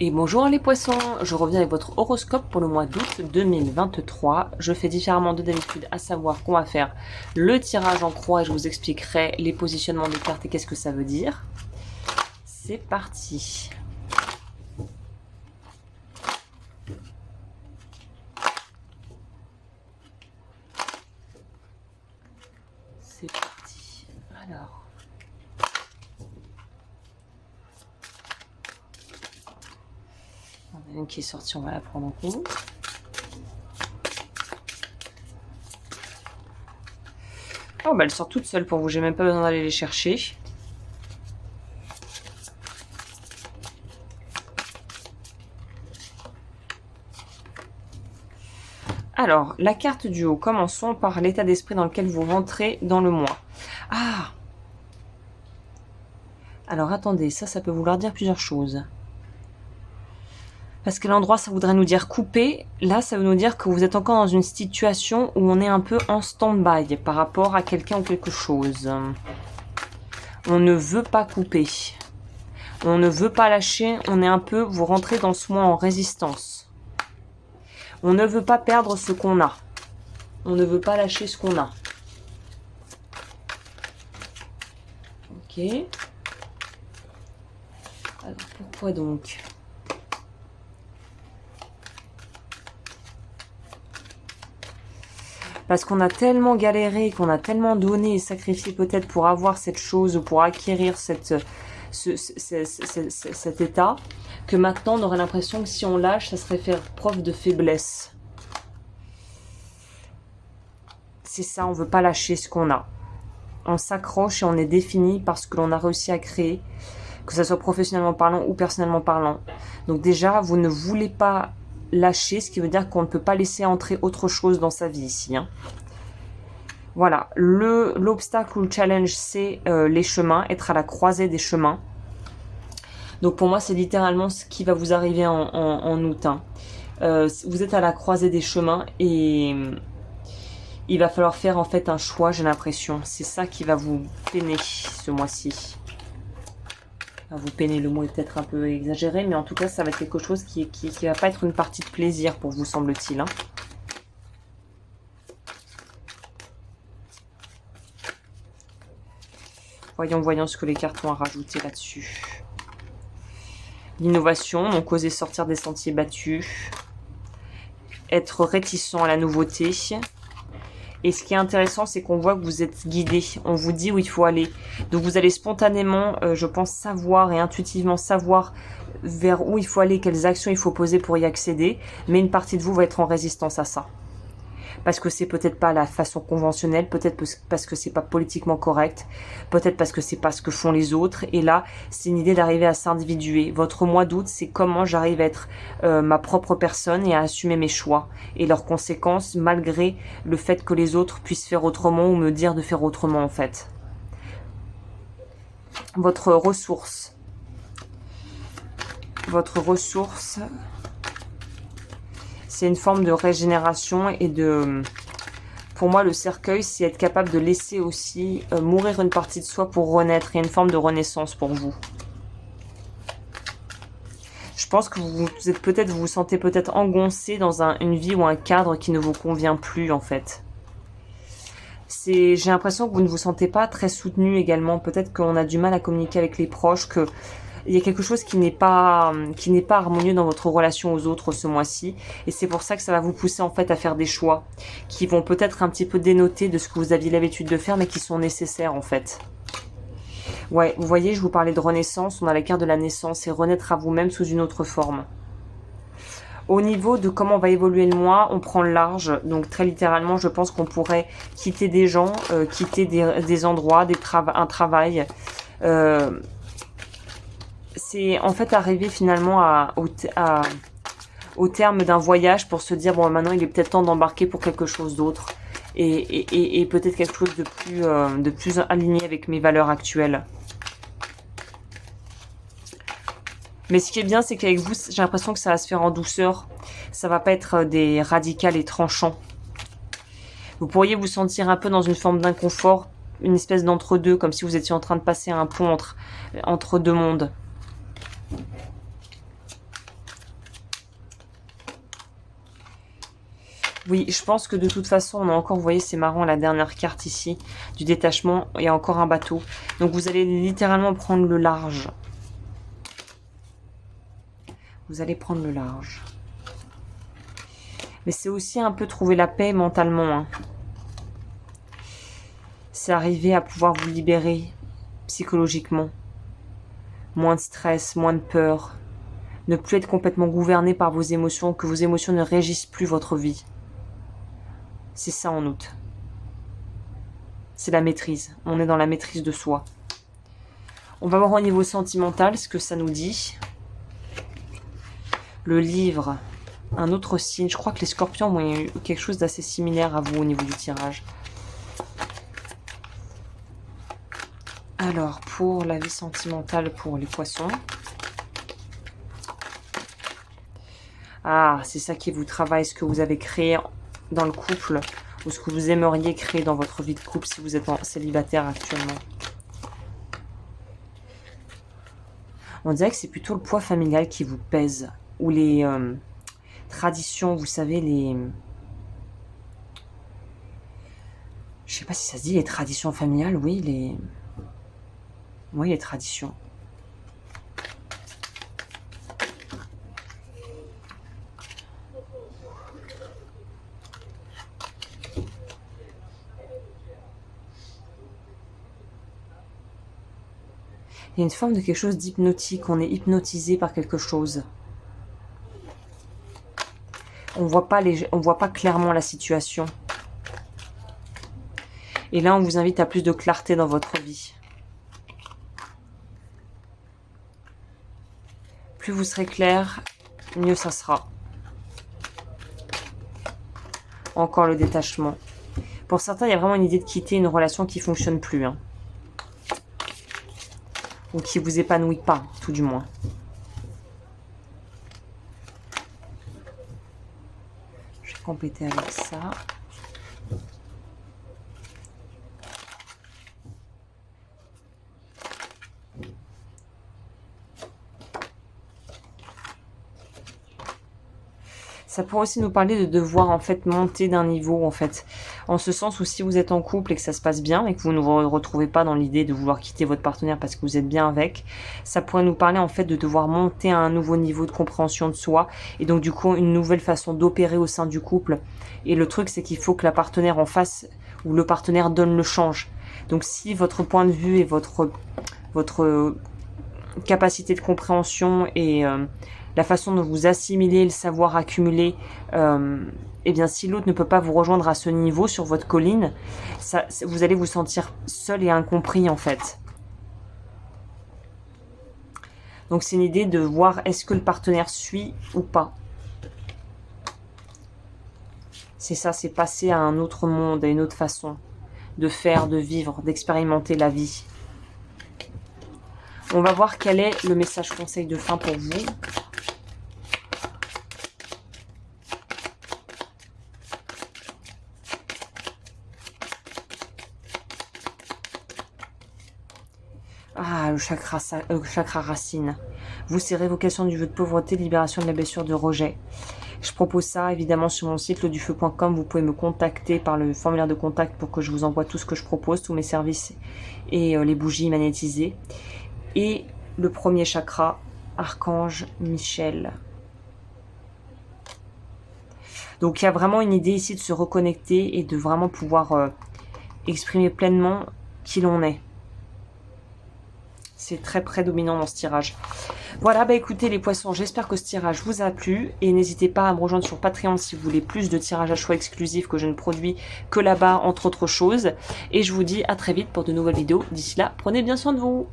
Et bonjour les poissons, je reviens avec votre horoscope pour le mois d'août 2023. Je fais différemment de d'habitude, à savoir qu'on va faire le tirage en croix et je vous expliquerai les positionnements des cartes et qu'est-ce que ça veut dire. C'est parti. C'est parti. Alors... Il y en a une qui est sortie, on va la prendre en compte. Oh, bah elle sort toute seule pour vous, j'ai même pas besoin d'aller les chercher. Alors, la carte du haut, commençons par l'état d'esprit dans lequel vous rentrez dans le mois. Ah! Alors attendez, ça peut vouloir dire plusieurs choses. Parce que l'endroit, ça voudrait nous dire couper. Là, ça veut nous dire que vous êtes encore dans une situation où on est un peu en stand-by par rapport à quelqu'un ou quelque chose. On ne veut pas couper. On ne veut pas lâcher. On est un peu, vous rentrez dans ce mois en résistance. On ne veut pas perdre ce qu'on a. On ne veut pas lâcher ce qu'on a. Ok. Alors, pourquoi donc ? Parce qu'on a tellement galéré, qu'on a tellement donné et sacrifié peut-être pour avoir cette chose ou pour acquérir cet état, que maintenant on aurait l'impression que si on lâche, ça serait faire preuve de faiblesse. C'est ça, on ne veut pas lâcher ce qu'on a. On s'accroche et on est défini par ce que l'on a réussi à créer, que ce soit professionnellement parlant ou personnellement parlant. Donc déjà, vous ne voulez pas lâcher, ce qui veut dire qu'on ne peut pas laisser entrer autre chose dans sa vie ici. Hein. Voilà, l'obstacle ou le challenge, c'est les chemins, être à la croisée des chemins. Donc pour moi, c'est littéralement ce qui va vous arriver en août. Hein. Vous êtes à la croisée des chemins et il va falloir faire en fait un choix, j'ai l'impression. C'est ça qui va vous peiner ce mois-ci. Vous peiner, le mot est peut-être un peu exagéré, mais en tout cas, ça va être quelque chose qui va pas être une partie de plaisir pour vous, semble-t-il. Hein. Voyons ce que les cartes ont à rajouter là-dessus. L'innovation, donc oser sortir des sentiers battus. Être réticent à la nouveauté. Et ce qui est intéressant, c'est qu'on voit que vous êtes guidé. On vous dit où il faut aller. Donc vous allez spontanément, je pense, savoir et intuitivement savoir vers où il faut aller, quelles actions il faut poser pour y accéder. Mais une partie de vous va être en résistance à ça. Parce que c'est peut-être pas la façon conventionnelle, peut-être parce que c'est pas politiquement correct, peut-être parce que c'est pas ce que font les autres. Et là, c'est une idée d'arriver à s'individuer. Votre mois d'août, c'est comment j'arrive à être ma propre personne et à assumer mes choix et leurs conséquences, malgré le fait que les autres puissent faire autrement ou me dire de faire autrement en fait. Votre ressource. C'est une forme de régénération et de... Pour moi, le cercueil, c'est être capable de laisser aussi mourir une partie de soi pour renaître. Il y a une forme de renaissance pour vous. Je pense que vous vous sentez peut-être engoncé dans une vie ou un cadre qui ne vous convient plus, en fait. J'ai l'impression que vous ne vous sentez pas très soutenu également. Peut-être qu'on a du mal à communiquer avec les proches, que... Il y a quelque chose qui n'est pas harmonieux dans votre relation aux autres ce mois-ci. Et c'est pour ça que ça va vous pousser en fait à faire des choix qui vont peut-être un petit peu dénoter de ce que vous aviez l'habitude de faire, mais qui sont nécessaires en fait. Ouais, vous voyez, je vous parlais de renaissance. On a la carte de la naissance et renaître à vous-même sous une autre forme. Au niveau de comment va évoluer le mois, on prend le large. Donc très littéralement, je pense qu'on pourrait quitter des gens, quitter des endroits, un travail... c'est en fait arriver finalement au terme d'un voyage pour se dire bon maintenant il est peut-être temps d'embarquer pour quelque chose d'autre et peut-être quelque chose de plus aligné avec mes valeurs actuelles. Mais ce qui est bien, c'est qu'avec vous, j'ai l'impression que ça va se faire en douceur. Ça va pas être des radicales et tranchants. Vous pourriez vous sentir un peu dans une forme d'inconfort, une espèce d'entre-deux, comme si vous étiez en train de passer un pont entre deux mondes. Oui, je pense que de toute façon, on a encore, vous voyez, c'est marrant, la dernière carte ici, du détachement, il y a encore un bateau. Donc vous allez littéralement prendre le large. Vous allez prendre le large. Mais c'est aussi un peu trouver la paix mentalement. Hein. C'est arriver à pouvoir vous libérer psychologiquement. Moins de stress, moins de peur. Ne plus être complètement gouverné par vos émotions, que vos émotions ne régissent plus votre vie. C'est ça en août. C'est la maîtrise. On est dans la maîtrise de soi. On va voir au niveau sentimental ce que ça nous dit. Le livre, un autre signe. Je crois que les scorpions ont eu quelque chose d'assez similaire à vous au niveau du tirage. Alors, pour la vie sentimentale pour les poissons. Ah, c'est ça qui vous travaille, ce que vous avez créé dans le couple ou ce que vous aimeriez créer dans votre vie de couple si vous êtes célibataire actuellement. On dirait que c'est plutôt le poids familial qui vous pèse ou les traditions, vous savez, les... Je sais pas si ça se dit les traditions familiales, oui, les traditions. Il y a une forme de quelque chose d'hypnotique. On est hypnotisé par quelque chose. On voit pas clairement la situation. Et là, on vous invite à plus de clarté dans votre vie. Plus vous serez clair, mieux ça sera. Encore le détachement. Pour certains, il y a vraiment une idée de quitter une relation qui ne fonctionne plus. Hein. Ou qui ne vous épanouit pas, tout du moins. Je vais compléter avec ça. Ça pourrait aussi nous parler de devoir en fait monter d'un niveau en fait. En ce sens où si vous êtes en couple et que ça se passe bien et que vous ne vous retrouvez pas dans l'idée de vouloir quitter votre partenaire parce que vous êtes bien avec, ça pourrait nous parler en fait de devoir monter à un nouveau niveau de compréhension de soi et donc du coup une nouvelle façon d'opérer au sein du couple. Et le truc c'est qu'il faut que la partenaire en face ou le partenaire donne le change. Donc si votre point de vue et votre capacité de compréhension et la façon dont vous assimilez le savoir accumulé, eh bien si l'autre ne peut pas vous rejoindre à ce niveau sur votre colline, vous allez vous sentir seul et incompris en fait. Donc c'est une idée de voir est-ce que le partenaire suit ou pas. C'est ça, c'est passer à un autre monde, à une autre façon de faire, de vivre, d'expérimenter la vie. On va voir quel est le message conseil de fin pour vous. Ah, le chakra racine. Vous, c'est révocation du vœu de pauvreté, libération de la blessure de rejet. Je propose ça évidemment sur mon site lodufeu.com. Vous pouvez me contacter par le formulaire de contact pour que je vous envoie tout ce que je propose, tous mes services et les bougies magnétisées. Et le premier chakra, Archange Michel. Donc il y a vraiment une idée ici de se reconnecter et de vraiment pouvoir exprimer pleinement qui l'on est. C'est très prédominant dans ce tirage. Voilà, bah écoutez les poissons, j'espère que ce tirage vous a plu. Et n'hésitez pas à me rejoindre sur Patreon si vous voulez plus de tirages à choix exclusifs que je ne produis que là-bas, entre autres choses. Et je vous dis à très vite pour de nouvelles vidéos. D'ici là, prenez bien soin de vous.